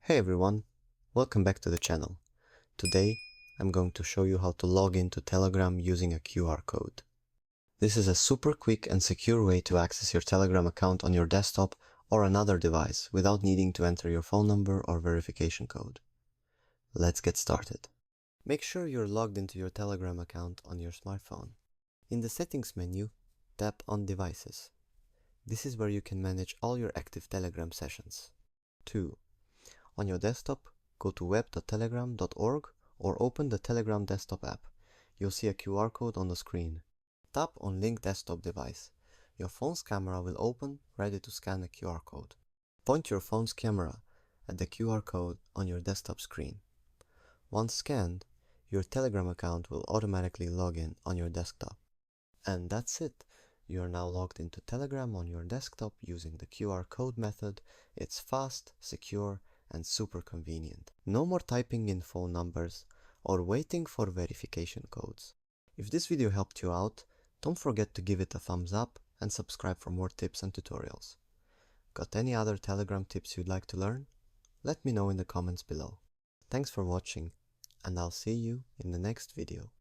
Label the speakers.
Speaker 1: Hey everyone, welcome back to the channel. Today I'm going to show you how to log into Telegram using a QR code. This is a super quick and secure way to access your Telegram account on your desktop or another device without needing to enter your phone number or verification code. Let's get started. Make sure you're logged into your Telegram account on your smartphone. In the settings menu, tap on Devices. This is where you can manage all your active Telegram sessions. 2. On your desktop, go to web.telegram.org or open the Telegram desktop app. You'll see a QR code on the screen. Tap on Link Desktop Device. Your phone's camera will open, ready to scan the QR code. Point your phone's camera at the QR code on your desktop screen. Once scanned, your Telegram account will automatically log in on your desktop. And that's it. You are now logged into Telegram on your desktop using the QR code method. It's fast, secure, and super convenient. No more typing in phone numbers or waiting for verification codes. If this video helped you out, don't forget to give it a thumbs up and subscribe for more tips and tutorials. Got any other Telegram tips you'd like to learn? Let me know in the comments below. Thanks for watching, and I'll see you in the next video.